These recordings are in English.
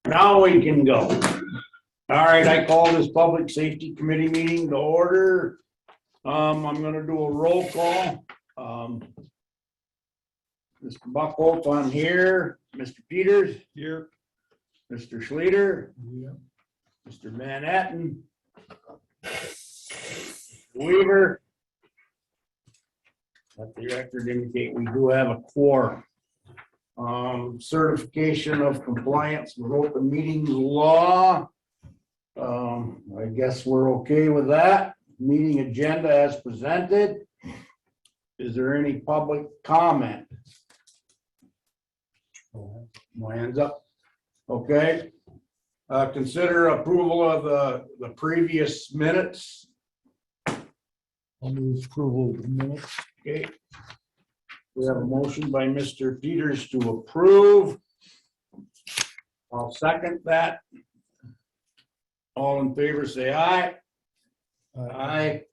Now we can go. All right, I call this Public Safety Committee meeting to order. I'm gonna do a roll call. Mr. Buckholz on here, Mr. Peters. Here. Mr. Schleter. Yeah. Mr. Van Etten. Weaver. Let the record indicate we do have a quorum. Certification of compliance with open meetings law. I guess we're okay with that. Meeting agenda as presented. Is there any public comment? No hands up. Okay. Consider approval of the previous minutes. I'll move approval of the minutes. Okay. We have a motion by Mr. Peters to approve. I'll second that. All in favor, say aye. Aye.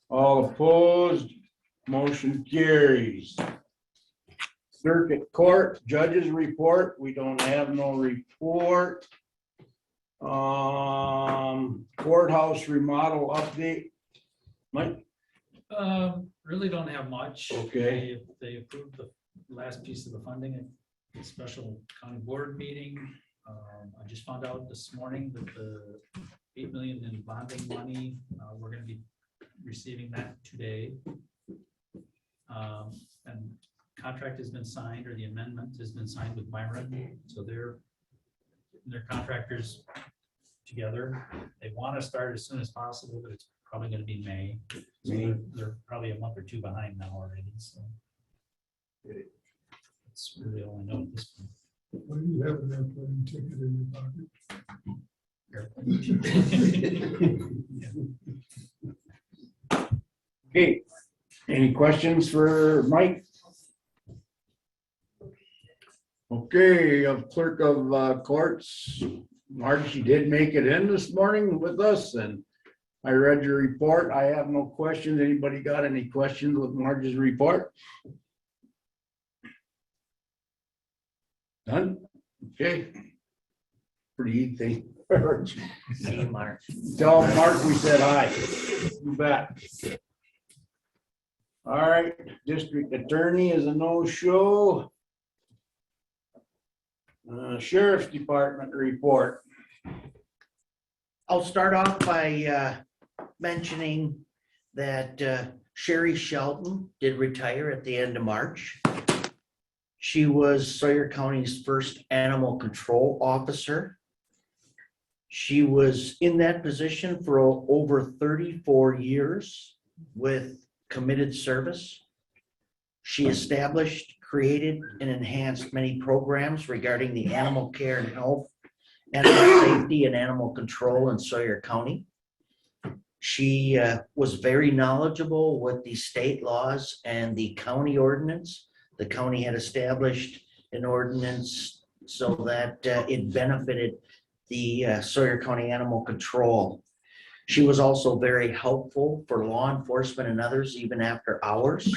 All opposed, motion carries. Circuit Court, judges report, we don't have no report. Courthouse remodel update. Mike? Really don't have much. Okay. They approved the last piece of the funding at the special county board meeting. I just found out this morning that the 8 million in bonding money, we're gonna be receiving that today. And contract has been signed, or the amendment has been signed with Myron, so they're contractors together. They want to start as soon as possible, but it's probably going to be May. So they're probably a month or two behind now already. So it's really all I know at this point. What do you have in that plane ticket in your pocket? Okay, any questions for Mike? Okay, clerk of courts, Margie did make it in this morning with us, and I read your report. I have no questions. Anybody got any questions with Margie's report? Done? Okay. Pretty easy. See Mark. Tell Mark we said hi. You bet. All right, district attorney is a no-show. Sheriff's Department report. I'll start off by mentioning that Sherry Shelton did retire at the end of March. She was Sawyer County's first animal control officer. She was in that position for over 34 years with committed service. She established, created, and enhanced many programs regarding the animal care and health, animal safety, and animal control in Sawyer County. She was very knowledgeable with the state laws and the county ordinance. The county had established an ordinance so that it benefited the Sawyer County Animal Control. She was also very helpful for law enforcement and others, even after hours.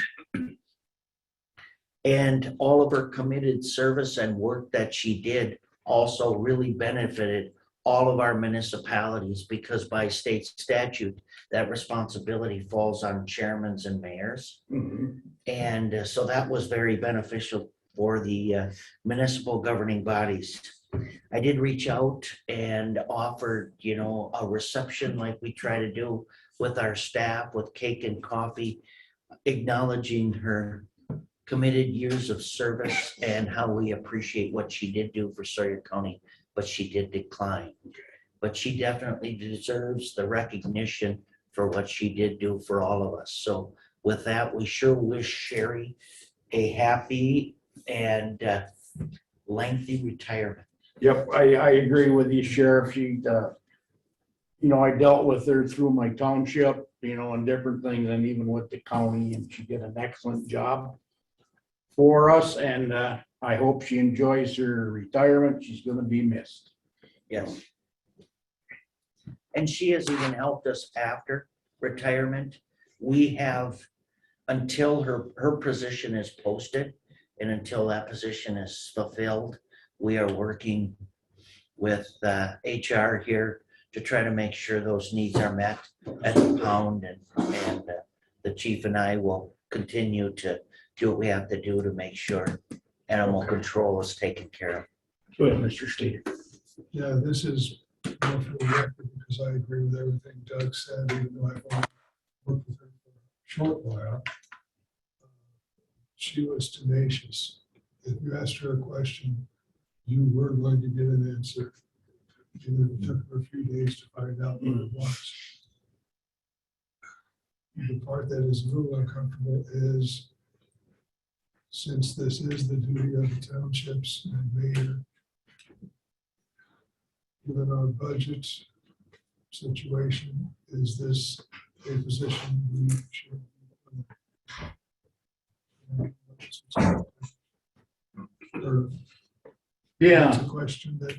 And all of her committed service and work that she did also really benefited all of our municipalities, because by state statute, that responsibility falls on chairmen and mayors. Mm-hmm. And so that was very beneficial for the municipal governing bodies. I did reach out and offered, a reception like we try to do with our staff, with cake and coffee, acknowledging her committed years of service and how we appreciate what she did do for Sawyer County, but she did decline. But she definitely deserves the recognition for what she did do for all of us. So with that, we sure wish Sherry a happy and lengthy retirement. Yep, I agree with you, Sheriff. She, I dealt with her through my township, and different things, and even with the county, and she did an excellent job for us, and I hope she enjoys her retirement. She's gonna be missed. Yes. And she has even helped us after retirement. We have, until her position is posted and until that position is fulfilled, we are working with HR here to try to make sure those needs are met at the pound, and the chief and I will continue to do what we have to do to make sure animal control is taken care of. Go ahead, Mr. Steve. Yeah, this is more for the record because I agree with everything Doug said, even though I've only worked with her for a short while. She was tenacious. If you asked her a question, you were going to get an answer. And it took her a few days to find out what it was. The part that is a little uncomfortable is, since this is the duty of the townships and mayor, given our budget situation, is this a position we should? Or Yeah, it's a question that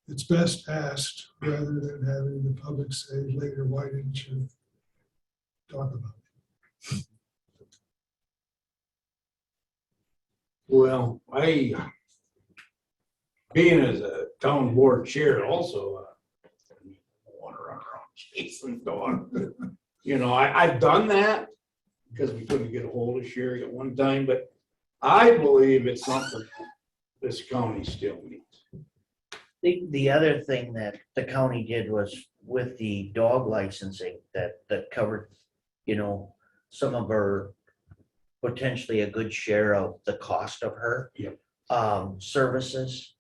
it's best asked rather than having the public say later, why didn't you talk about it? well, being as a town board chair also, I want to run around chasing dogs. You know, I've done that because we couldn't get a hold of Sherry at one time, but I believe it's something this county still needs. The other thing that the county did was with the dog licensing that covered, some of her, potentially a good share of the cost of her Yep. services,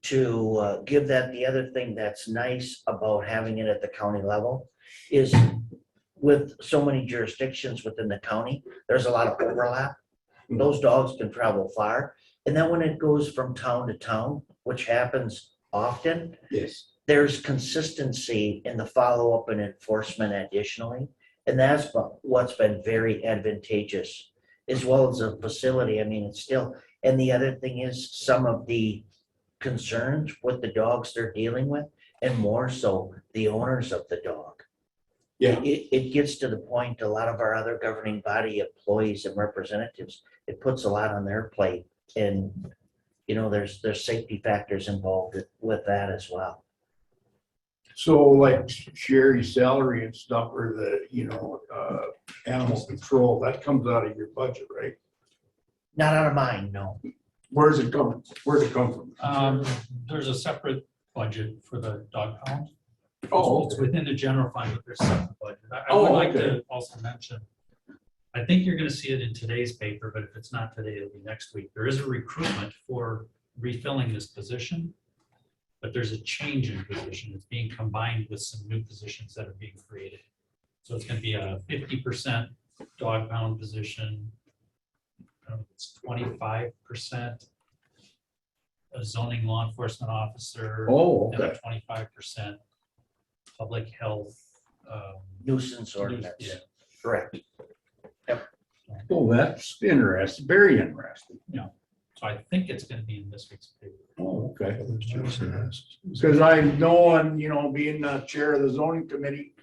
to give that. The other thing that's nice about having it at the county level is, with so many jurisdictions within the county, there's a lot of overlap. Those dogs can travel far. And then when it goes from town to town, which happens often, Yes. there's consistency in the follow-up and enforcement additionally. And that's what's been very advantageous, as well as a facility. I mean, it's still, and the other thing is some of the concerns with the dogs they're dealing with, and more so the owners of the dog. Yeah. It gets to the point, a lot of our other governing body employees and representatives, it puts a lot on their plate. And, there's safety factors involved with that as well. So like Sherry's salary and stuff, or the, animal control, that comes out of your budget, right? Not out of mine, no. Where's it come from? There's a separate budget for the dog pound. Oh, It's okay. within the general fund, but there's a separate budget. I would like okay. to also mention, I think you're gonna see it in today's paper, but if it's not today, it'll be next week. There is a recruitment for refilling this position, but there's a change in position. It's being combined with some new positions that are being created. So it's gonna be a 50% dog pound position. It's 25% a zoning law enforcement officer. Oh, And okay. 25% public health. Nuisance ordinance. Yeah. Correct. Oh, that's interesting, very interesting. So I think it's gonna be in this week's paper. Oh, okay. Because Because I know, and being the chair of the zoning committee,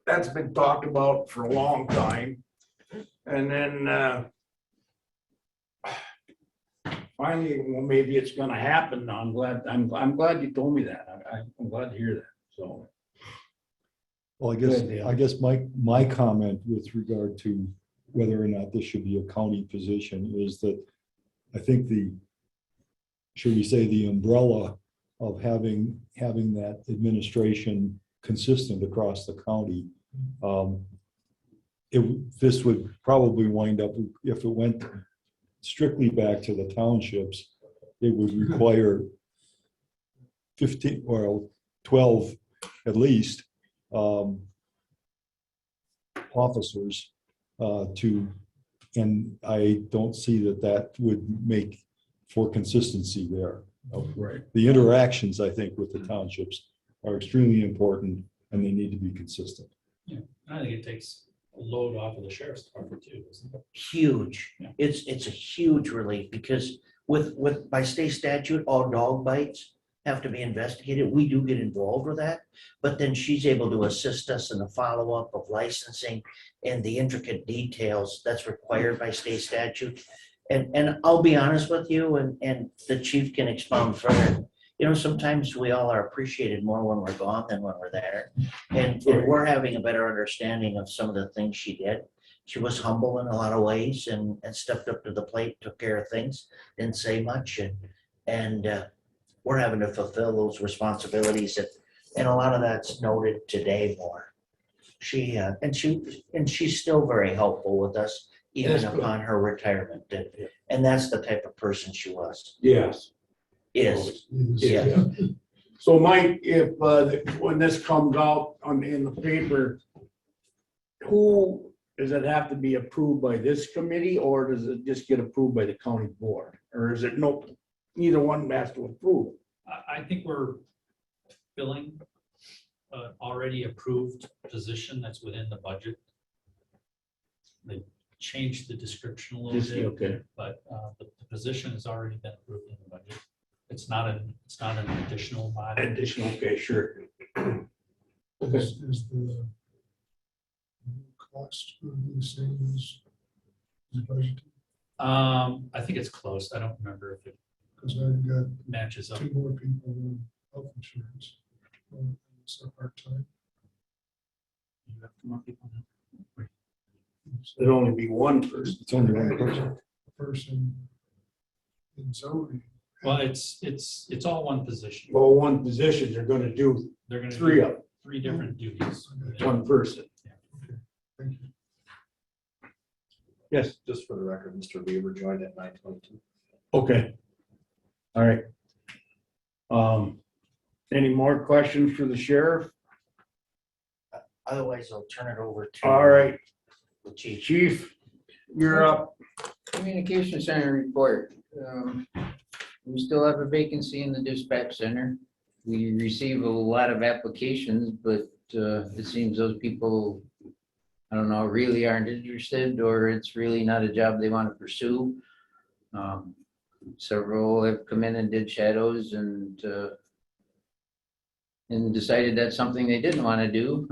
that's been talked about for a long time. And then finally, well, maybe it's gonna happen. I'm glad you told me that. I'm glad to hear that, so. Well, Go ahead, Dan. I guess my comment with regard to whether or not this should be a county position is that I think should we say the umbrella of having that administration consistent across the county, this would probably wind up, if it went strictly back to the townships, it would require 15 or 12 at least officers and I don't see that would make for consistency there. Right. The interactions, I think, with the townships are extremely important and they need to be consistent. I think it takes a load off of the sheriff's department too, doesn't it? Huge. Yeah. It's a huge relief, because with by state statute, all dog bites have to be investigated. We do get involved with that, but then she's able to assist us in the follow-up of licensing and the intricate details that's required by state statute. And I'll be honest with you, and the chief can expound further. you know, sometimes we all are appreciated more when we're gone than when we're there. And we're having a better understanding of some of the things she did. She was humble in a lot of ways and stepped up to the plate, took care of things, didn't say much. And we're having to fulfill those responsibilities. And a lot of that's noted today more. She's still very helpful with us, even That's good. upon her retirement. And that's the type of person she was, Yes. is. Yes. Yeah. So Mike, if, when this comes out in the paper, who, does it have to be approved by this committee or does it just get approved by the county board? Or is it no, neither one has to approve? I think we're filling already approved position that's within the budget. They changed the description a little Just, bit, okay, but the position has already been approved in the budget. It's not an additional body. additional, okay, sure. Is the cost going to be the same as the budget? I think it's close. I don't remember if it Because I've got matches up. 2 more people on health insurance. It's a part-time. It'd only be one person. It's only one person. Person in zoning. Well, it's all one position. Well, one position, they're gonna do They're gonna three do of, three different duties. one person. Thank you. Yes, Just for the record, Mr. Weaver joined at 9:22. okay. All right. Any more questions for the sheriff? Otherwise, I'll turn it over to. All right, The chief. chief, you're up. Communication center report. We still have a vacancy in the dispatch center. We receive a lot of applications, but it seems those people, I don't know, really aren't interested, or it's really not a job they want to pursue. Several have come in and did shadows and decided that's something they didn't want to do.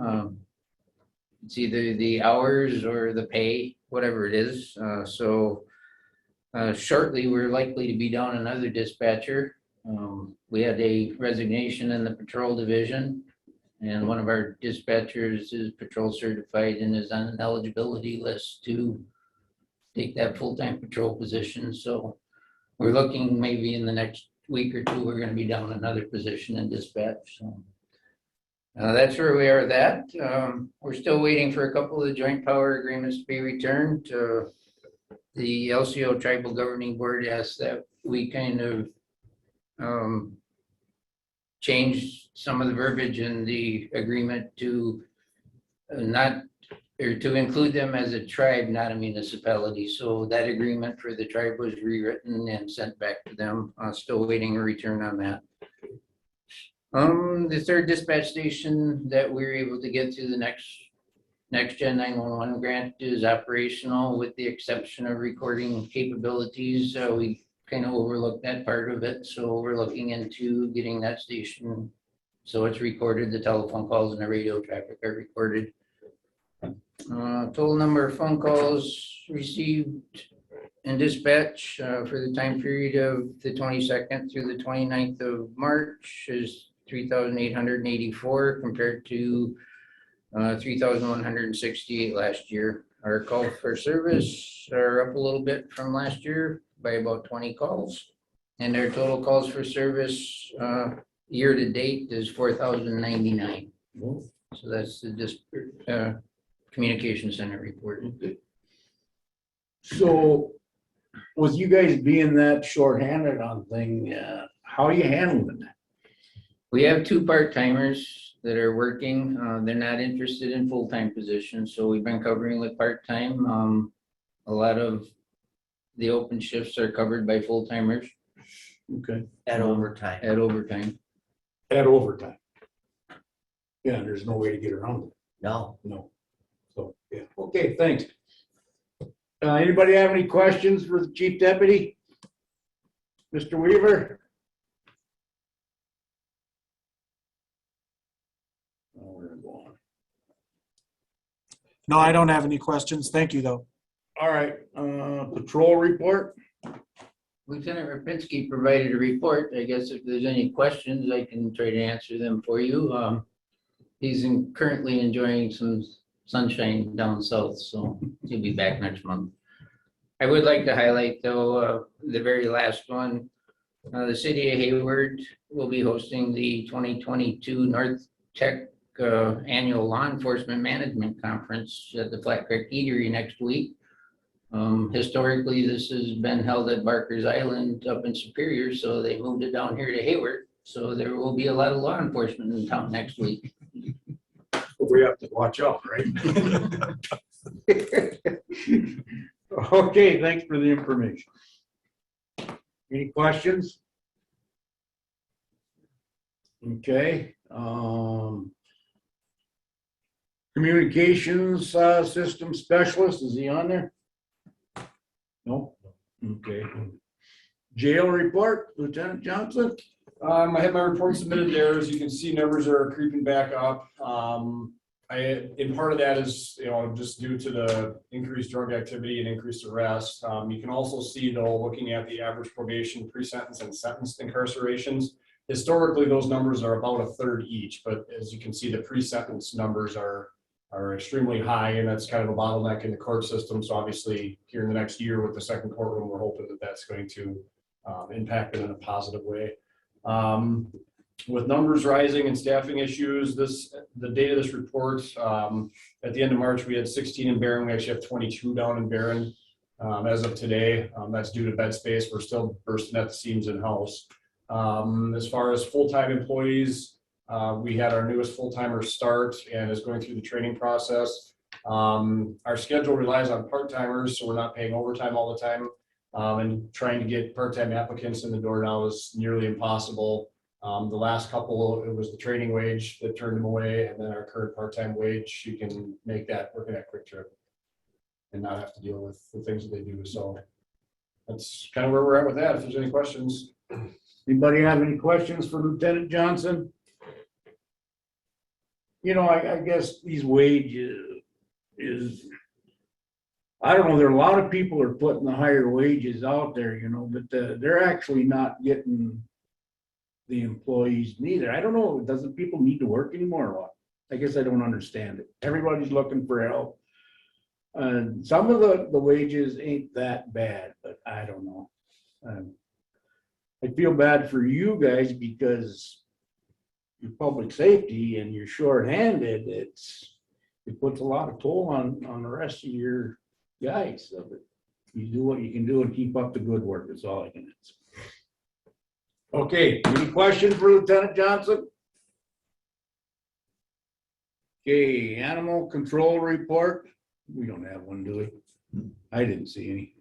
It's either the hours or the pay, whatever it is. So shortly, we're likely to be down another dispatcher. We had a resignation in the patrol division, and one of our dispatchers is patrol certified and is on an eligibility list to take that full-time patrol position. So we're looking maybe in the next week or two, we're going to be down another position in dispatch. So that's where we are with that. We're still waiting for a couple of the joint power agreements to be returned. The LCO Tribal Governing Board asked that we kind of change some of the verbiage in the agreement to not, or to include them as a tribe, not a municipality. So that agreement for the tribe was rewritten and sent back to them. Still waiting a return on that. The third dispatch station that we were able to get through the next gen 911 grant is operational with the exception of recording capabilities. We kind of overlooked that part of it. So we're looking into getting that station. So it's recorded, the telephone calls and the radio traffic are recorded. Total number of phone calls received in dispatch for the time period of the 22nd through the 29th of March is 3,884 compared to 3,168 last year. Our call for service are up a little bit from last year by about 20 calls. And our total calls for service year to date is 4,099. So that's the communication center report. So with you guys being that shorthanded on thing, how are you handling that? We have 2 part-timers that are working. They're not interested in full-time positions, so we've been covering with part-time. A lot of the open shifts are covered by full-timers Okay, At overtime. at overtime. at overtime. Yeah, there's no way to get around it. No. No. So, yeah, okay, thanks. Anybody have any questions for the chief deputy? Mr. Weaver? Oh, we're gonna go on. No, I don't have any questions. Thank you, though. All right, patrol report? Lieutenant Rapinski provided a report. I guess if there's any questions, I can try to answer them for you. He's currently enjoying some sunshine down south, so he'll be back next month. I would like to highlight though, the very last one, the city of Hayward will be hosting the 2022 North Tech Annual Law Enforcement Management Conference at the Flat Creek Eatery next week. Historically, this has been held at Barker's Island up in Superior, so they moved it down here to Hayward. So there will be a lot of law enforcement in town next week. We have to watch out, right? Okay, thanks for the information. Any questions? Okay, communications system specialist, is he on there? No? Okay. Jail report, Lieutenant Johnson? I have my report submitted there. As you can see, numbers are creeping back up. And part of that is, just due to the increased drug activity and increased arrest. You can also see though, looking at the average probation, pre-sentence and sentenced incarcerations, historically, those numbers are about a third each, but as you can see, the pre-sentence numbers are extremely high, and that's kind of a bottleneck in the court system. So obviously, here in the next year with the second courtroom, we're hoping that that's going to impact it in a positive way. With numbers rising and staffing issues, the date of this report, at the end of March, we had 16 in Barron. We actually have 22 down in Barron as of today. That's due to bed space. We're still bursting at the seams in-house. As far as full-time employees, we had our newest full-timer start and is going through the training process. Our schedule relies on part-timers, so we're not paying overtime all the time. And trying to get part-time applicants in the door now is nearly impossible. The last couple, it was the training wage that turned them away, and then our current part-time wage, you can make that working at Quick Trip and not have to deal with the things that they do. So that's kind of where we're at with that. If there's any questions. Anybody have any questions for Lieutenant Johnson? I guess these wages is, I don't know, there are a lot of people are putting the higher wages out there, but they're actually not getting the employees neither. I don't know, doesn't people need to work anymore or what? I guess I don't understand it. Everybody's looking for help. Some of the wages ain't that bad, but I don't know. I feel bad for you guys because your public safety and you're shorthanded. It puts a lot of toll on the rest of your guys. So you do what you can do and keep up the good work. That's all I can say. Okay, any questions for Lieutenant Johnson? Okay, animal control report. We don't have one, do we? I didn't see any.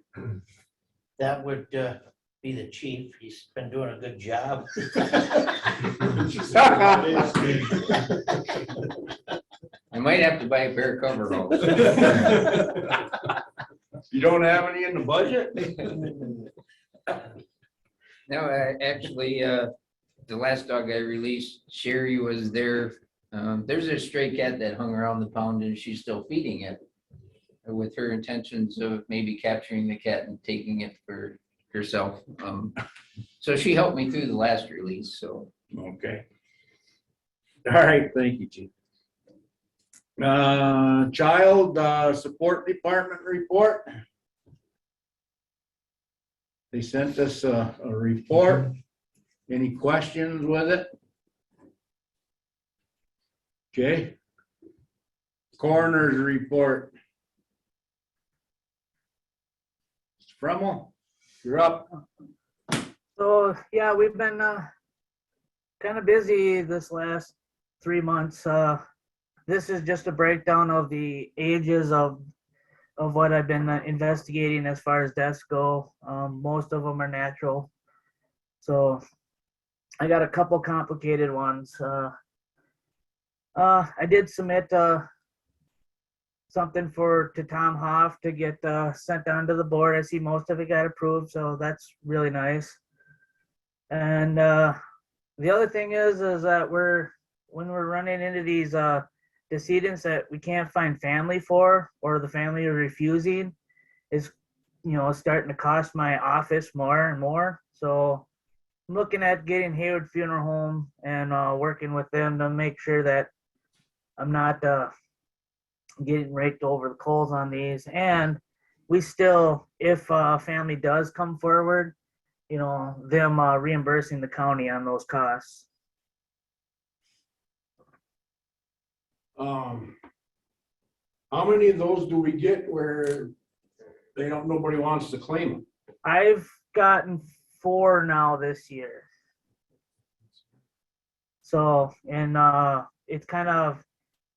That would be the chief. He's been doing a good job. I might have to buy a pair of coveralls. You don't have any in the budget? No, actually, the last dog I released, Sherry was there. There's a stray cat that hung around the pound and she's still feeding it with her intentions of maybe capturing the cat and taking it for herself. So she helped me through the last release, so. Okay. All right, thank you, Chief. Child Support Department report. They sent us a report. Any questions with it? Okay. Coroner's report. Mr. Fremmel, you're up. So, yeah, we've been kind of busy this last 3 months. This is just a breakdown of the ages of what I've been investigating as far as deaths go. Most of them are natural. So I got a couple complicated ones. I did submit something to Tom Hoff to get sent down to the board. I see most of it got approved, so that's really nice. And the other thing is that when we're running into these decedents that we can't find family for, or the family are refusing, is starting to cost my office more and more. So I'm looking at getting Hayward Funeral Home and working with them to make sure that I'm not getting raked over the coals on these. And we still, if a family does come forward, them reimbursing the county on those costs. How many of those do we get where nobody wants to claim them? I've gotten 4 now this year. So, and it's kind of,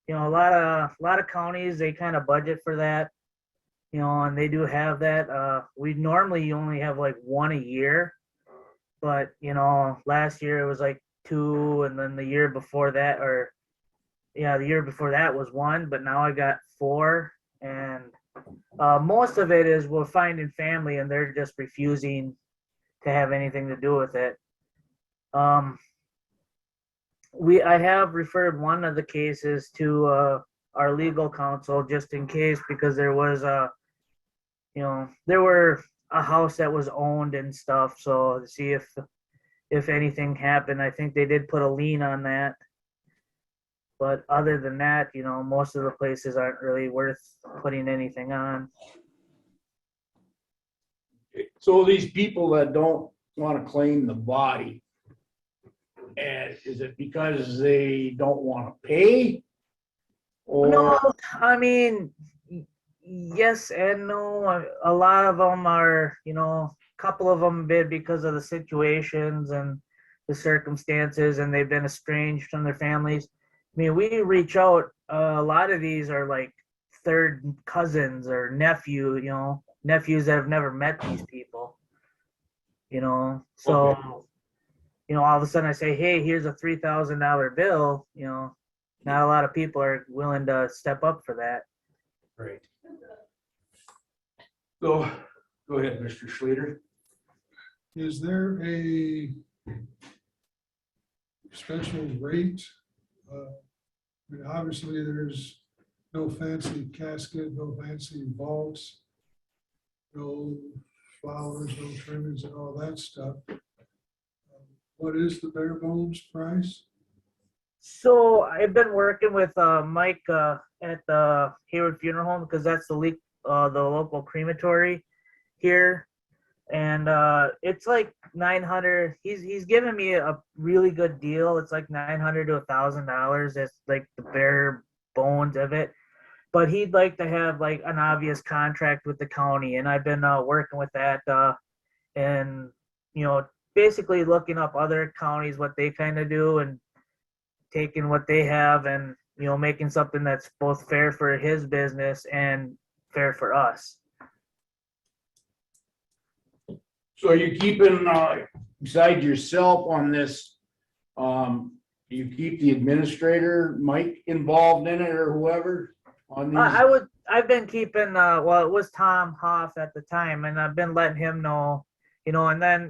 a lot of counties, they kind of budget for that, and they do have that. We normally only have like 1 a year, but last year it was like 2, and then the year before that, the year before that was 1, but now I got 4, and most of it is we're finding family and they're just refusing to have anything to do with it. I have referred one of the cases to our legal counsel just in case, because there was there were a house that was owned and stuff. So to see if anything happened, I think they did put a lien on that. But other than that, most of the places aren't really worth putting anything on. So these people that don't want to claim the body, and is it because they don't want to pay? Or No, I mean, yes and no. A lot of them are, a couple of them bid because of the situations and the circumstances, and they've been estranged from their families. I mean, we reach out, a lot of these are like third cousins or nephews that have never met these people, so, Okay. all of a sudden I say, hey, here's a $3,000 bill, not a lot of people are willing to step up for that. Right. Go ahead, Mr. Schleter. Is there a special rate? Obviously, there's no fancy casket, no fancy vaults, no flowers, no trimmings and all that stuff. What is the bare bones price? So I've been working with Mike at the Hayward Funeral Home, because that's the local crematory here, and it's like $900. He's giving me a really good deal. It's like $900 to $1,000. That's like the bare bones of it. But he'd like to have like an obvious contract with the county, and I've been working with that, and basically looking up other counties, what they kind of do, and taking what they have and making something that's both fair for his business and fair for us. So you keeping, besides yourself on this, you keep the administrator, Mike, involved in it, or whoever on these? I've been keeping, well, it was Tom Hoff at the time, and I've been letting him know, and then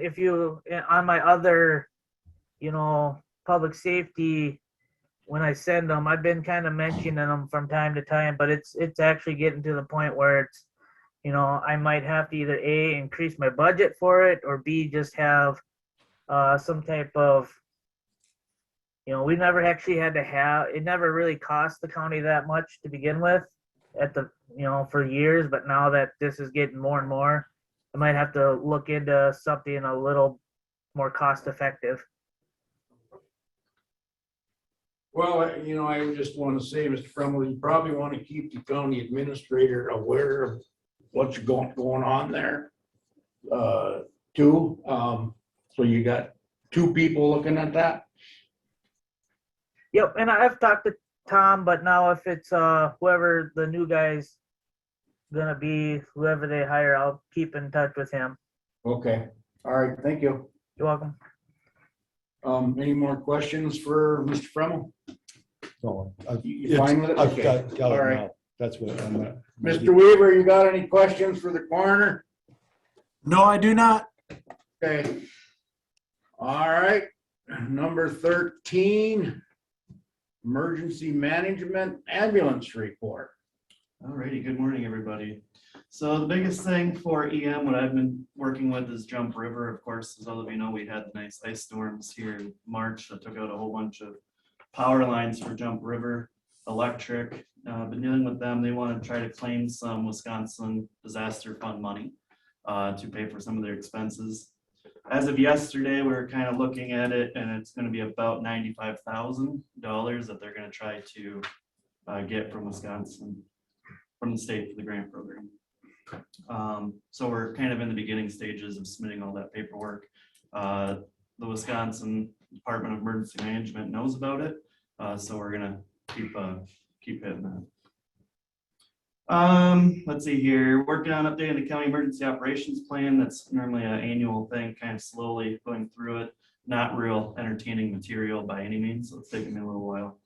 on my other, public safety, when I send them, I've been kind of mentioning them from time to time, but it's actually getting to the point where it's, I might have to either A, increase my budget for it, or B, just have some type of, we never actually had to have, it never really cost the county that much to begin with for years, but now that this is getting more and more, I might have to look into something a little more cost effective. Well, I would just want to say, Mr. Fremmel, you probably want to keep the county administrator aware of what's going on there, too. So you got 2 people looking at that? Yep, and I've talked to Tom, but now if it's whoever the new guy's gonna be, whoever they hire, I'll keep in touch with him. Okay, all right, thank you. You're welcome. Any more questions for Mr. Fremmel? No, You fine with it? I've Okay. got All it right. now. That's what I'm at. Mr. Weaver, you got any questions for the coroner? No, I do not. Okay. All right, number 13, emergency management ambulance report. Alrighty, good morning, everybody. So the biggest thing for EM, what I've been working with is Jump River. Of course, as all of you know, we had the nice ice storms here in March that took out a whole bunch of power lines for Jump River Electric. Been dealing with them. They want to try to claim some Wisconsin Disaster Fund money to pay for some of their expenses. As of yesterday, we were kind of looking at it, and it's going to be about $95,000 that they're going to try to get from Wisconsin, from the state for the grant program. So we're kind of in the beginning stages of submitting all that paperwork. The Wisconsin Department of Emergency Management knows about it, so we're gonna keep hitting that. Let's see here, working on updating the county emergency operations plan. That's normally an annual thing, kind of slowly going through it. Not real entertaining material by any means, so it's taking me a little while.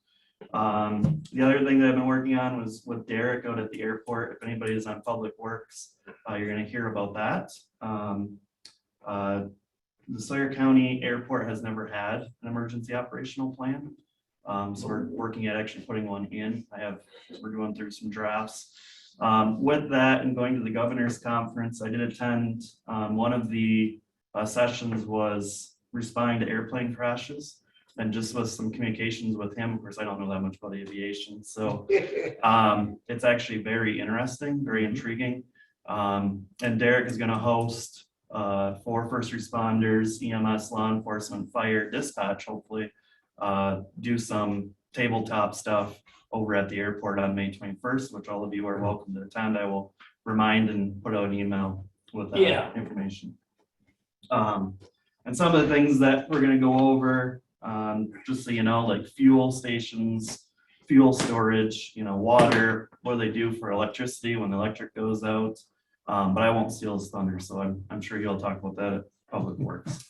The other thing that I've been working on was with Derek out at the airport. If anybody is on Public Works, you're gonna hear about that. The Sawyer County Airport has never had an emergency operational plan. So we're working at actually putting one in. We're going through some drafts. With that and going to the governor's conference, I did attend, one of the sessions was responding to airplane crashes. And just with some communications with him, of course, I don't know that much about aviation, so it's actually very interesting, very intriguing. And Derek is going to host for first responders, EMS, law enforcement, fire, dispatch, hopefully, do some tabletop stuff over at the airport on May 21st, which all of you are welcome to attend. I will remind and put out an email with that information. And some of the things that we're going to go over, just so you know, like fuel stations, fuel storage, water, what do they do for electricity when the electric goes out? But I won't steal his thunder, so I'm sure he'll talk about that at Public Works.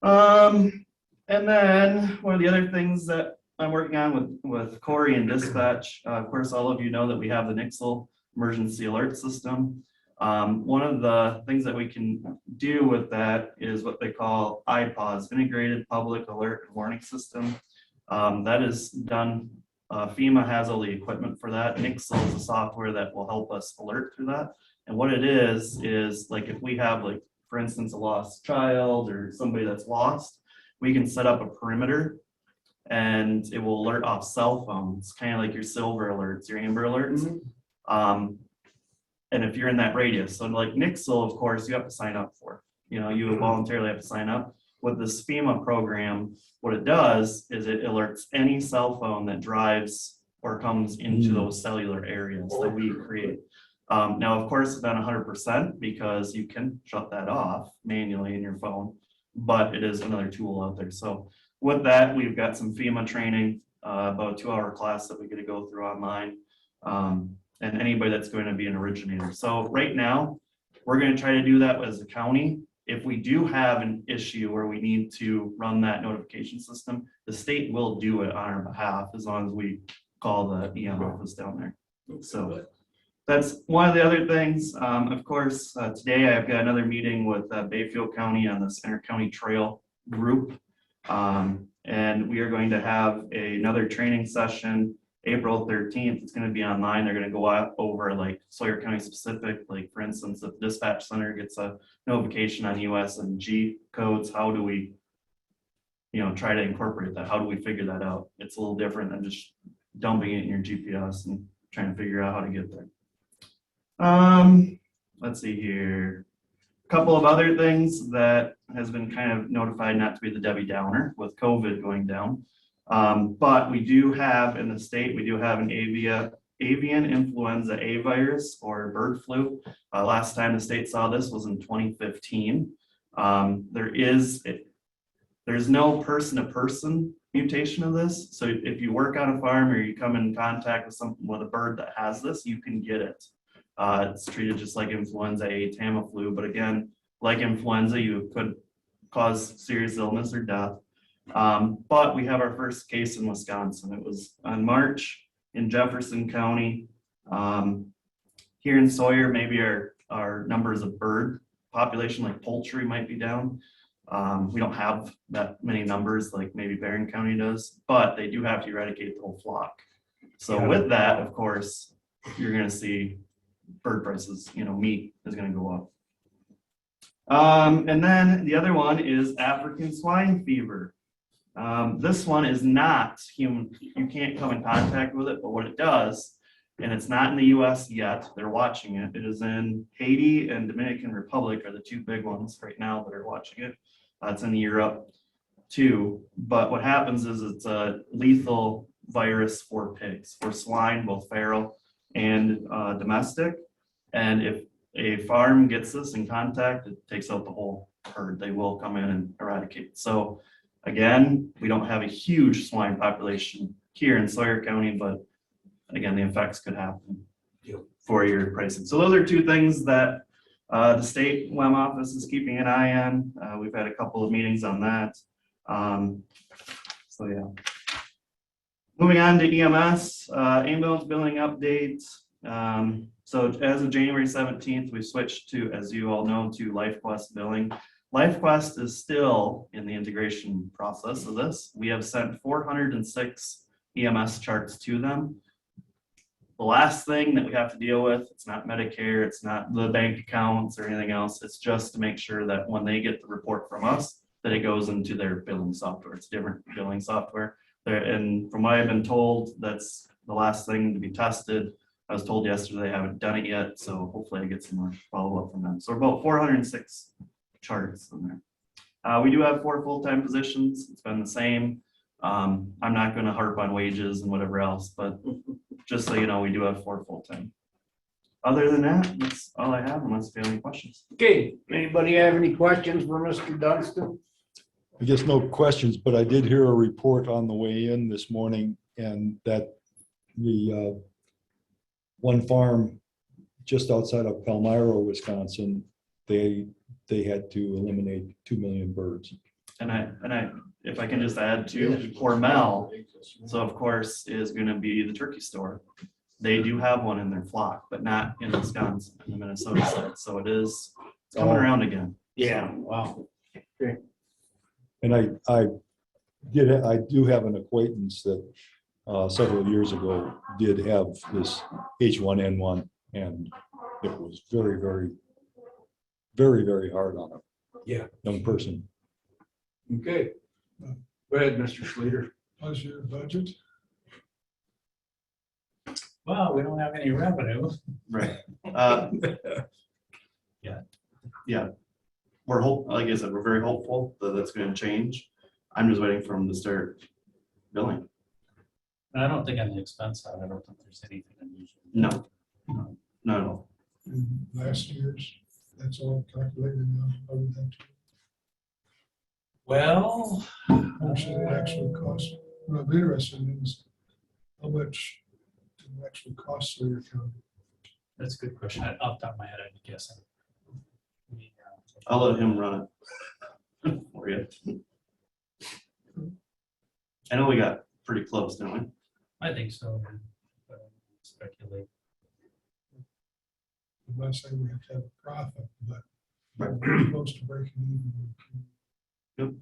And then one of the other things that I'm working on with Corey and dispatch, of course, all of you know that we have the Nixle emergency alert system. One of the things that we can do with that is what they call IPAWS, Integrated Public Alert and Warning System. That is done, FEMA has all the equipment for that. Nixle is a software that will help us alert through that. And what it is like if we have, like, for instance, a lost child or somebody that's lost, we can set up a perimeter and it will alert off cell phones, kind of like your silver alerts, your amber alerts. And if you're in that radius, so like Nixle, of course, you have to sign up for, you voluntarily have to sign up. With this FEMA program, what it does is it alerts any cell phone that drives or comes into those cellular areas that we create. Now, of course, it's not 100% because you can shut that off manually in your phone, but it is another tool out there. So with that, we've got some FEMA training, about a 2-hour class that we get to go through online. And anybody that's going to be an originator. So right now, we're going to try to do that as a county. If we do have an issue where we need to run that notification system, the state will do it on our behalf as long as we call the EM office down there. So that's one of the other things. Of course, today I've got another meeting with Bayfield County on the Center County Trail group. And we are going to have another training session April 13th. It's going to be online. They're going to go out over like Sawyer County specific, like for instance, if dispatch center gets a notification on US and G codes, how do we, try to incorporate that? How do we figure that out? It's a little different than just dumping it in your GPS and trying to figure out how to get there. Let's see here. A couple of other things that has been kind of notified not to be the Debbie Downer with COVID going down. But we do have in the state, we do have an avian influenza A virus or bird flu. Last time the state saw this was in 2015. There's no person-to-person mutation of this. So if you work on a farm or you come in contact with a bird that has this, you can get it. It's treated just like influenza A, Tamiflu, but again, like influenza, you could cause serious illness or death. But we have our first case in Wisconsin. It was on March in Jefferson County. Here in Sawyer, maybe our numbers of bird population, like poultry, might be down. We don't have that many numbers like maybe Barron County does, but they do have to eradicate the whole flock. So with that, of course, you're gonna see bird prices, meat is gonna go up. And then the other one is African swine fever. This one is not human, you can't come in contact with it, but what it does, and it's not in the US yet, they're watching it. It is in Haiti and Dominican Republic are the two big ones right now that are watching it. It's in Europe too, but what happens is it's a lethal virus for pigs, for swine, both feral and domestic. And if a farm gets this in contact, it takes out the whole herd. They will come in and eradicate. So again, we don't have a huge swine population here in Sawyer County, but again, the effects could happen for your pricing. So those are two things that the state WEM office is keeping an eye on. We've had a couple of meetings on that. So yeah. Moving on to EMS, ambulance billing updates. So as of January 17th, we switched to, as you all know, to LifeQuest billing. LifeQuest is still in the integration process of this. We have sent 406 EMS charts to them. The last thing that we have to deal with, it's not Medicare, it's not the bank accounts or anything else. It's just to make sure that when they get the report from us, that it goes into their billing software. It's different billing software. And from what I've been told, that's the last thing to be tested. I was told yesterday they haven't done it yet, so hopefully I get some more follow-up from them. So about 406 charts in there. We do have 4 full-time positions. It's been the same. I'm not going to harp on wages and whatever else, but just so you know, we do have 4 full-time. Other than that, that's all I have, unless you have any questions. Okay, anybody have any questions for Mr. Dunstan? I guess no questions, but I did hear a report on the way in this morning, and that the one farm just outside of Palmyra, Wisconsin, they had to eliminate 2 million birds. And I, if I can just add to Hormel, so of course is going to be the turkey store. They do have one in their flock, but not in Wisconsin, in the Minnesota side. So it's coming around again. Yeah, wow. And I do have an acquaintance that several years ago did have this H1N1, and it was very, very, very, very hard on a young person. Okay. Go ahead, Mr. Schleter. How's your budget? Well, we don't have any revenue. Right. Yeah. We're like I said, we're very hopeful that that's going to change. I'm just waiting for them to start billing. And I don't think on the expense side, I don't think there's anything unusual. No, not at all. And last year's, that's all calculated now. Other than Well. how much did it actually cost? What I'm interested in is how much did it actually cost Sawyer County? That's a good question. Off the top of my head, I'd be guessing. I'll let him run it for you. I know we got pretty close, don't we? I think so. Speculate. I'm not saying we have to have a profit, but Right. we're close to breaking even.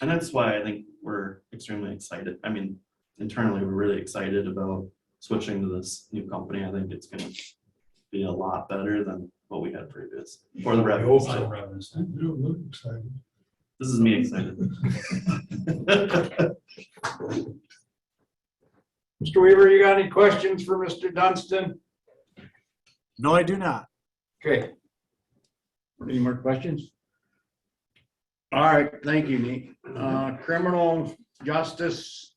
And that's why I think we're extremely excited. I mean, internally, we're really excited about switching to this new company. I think it's going to be a lot better than what we had previous for the revenue. So, So revenues. You don't look excited. this is me excited. Mr. Weaver, you got any questions for Mr. Dunstan? No, I do not. Okay. Any more questions? All right, thank you, Nate. Criminal Justice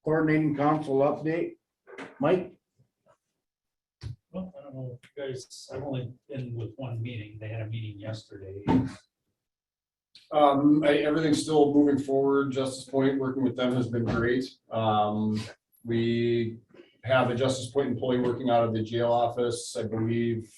Coordinating Council update. Mike? Well, I don't know if you guys, I've only been with one meeting. They had a meeting yesterday. Everything's still moving forward. Justice Point, working with them has been great. We have a Justice Point employee working out of the jail office, I believe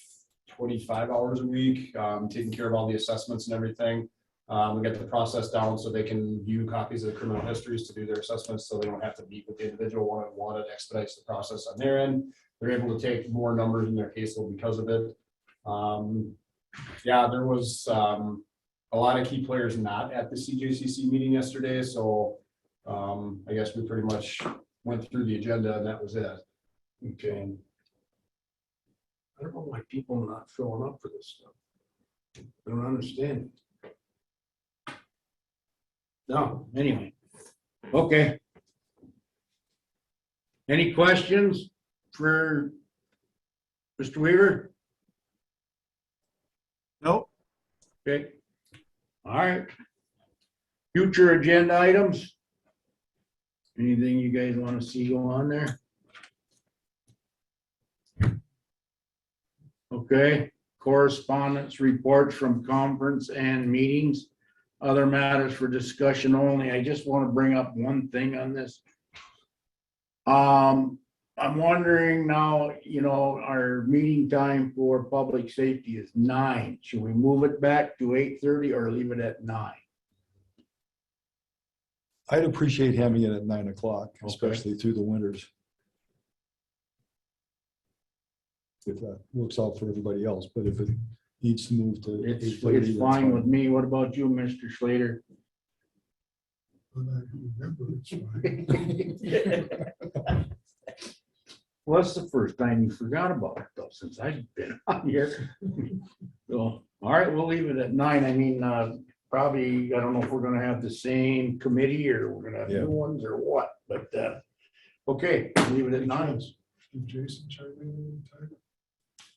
25 hours a week, taking care of all the assessments and everything. We get the process down so they can view copies of the criminal histories to do their assessments, so they don't have to meet with the individual one-on-one. It expedites the process on their end. They're able to take more numbers in their caseload because of it. Yeah, there was a lot of key players not at the CJCC meeting yesterday, so I guess we pretty much went through the agenda and that was it. Okay. I don't know why people are not showing up for this stuff. I don't understand. No, anyway. Okay. Any questions for Mr. Weaver? Nope. Okay. All right. Future agenda items? Anything you guys want to see go on there? Okay, correspondence, reports from conference and meetings, other matters for discussion only. I just want to bring up one thing on this. I'm wondering now, our meeting time for public safety is 9. Should we move it back to 8:30 or leave it at 9? I'd appreciate having it at 9 o'clock, Okay. especially through the winters. If that works out for everybody else, but if it needs to move to It's 8:30, that's fine with fine. me. What about you, Mr. Slater? But I remember it's fine. Well, that's the first time you forgot about it though, since I've been on here. So, all right, we'll leave it at 9. I mean, probably, I don't know if we're gonna have the same committee or we're gonna have Yeah. new ones or what, but, okay, leave it at 9. Did Jason chime in anytime?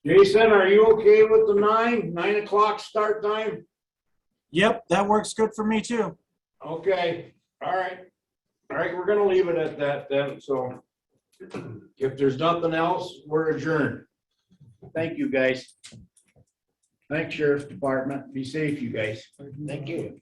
Jason, are you okay with the 9 o'clock start time? Yep, that works good for me too. Okay, all right. All right, we're gonna leave it at that then, so if there's nothing else, we're adjourned. Thank you, guys. Thanks, Sheriff's Department. Be safe, you guys. Thank you.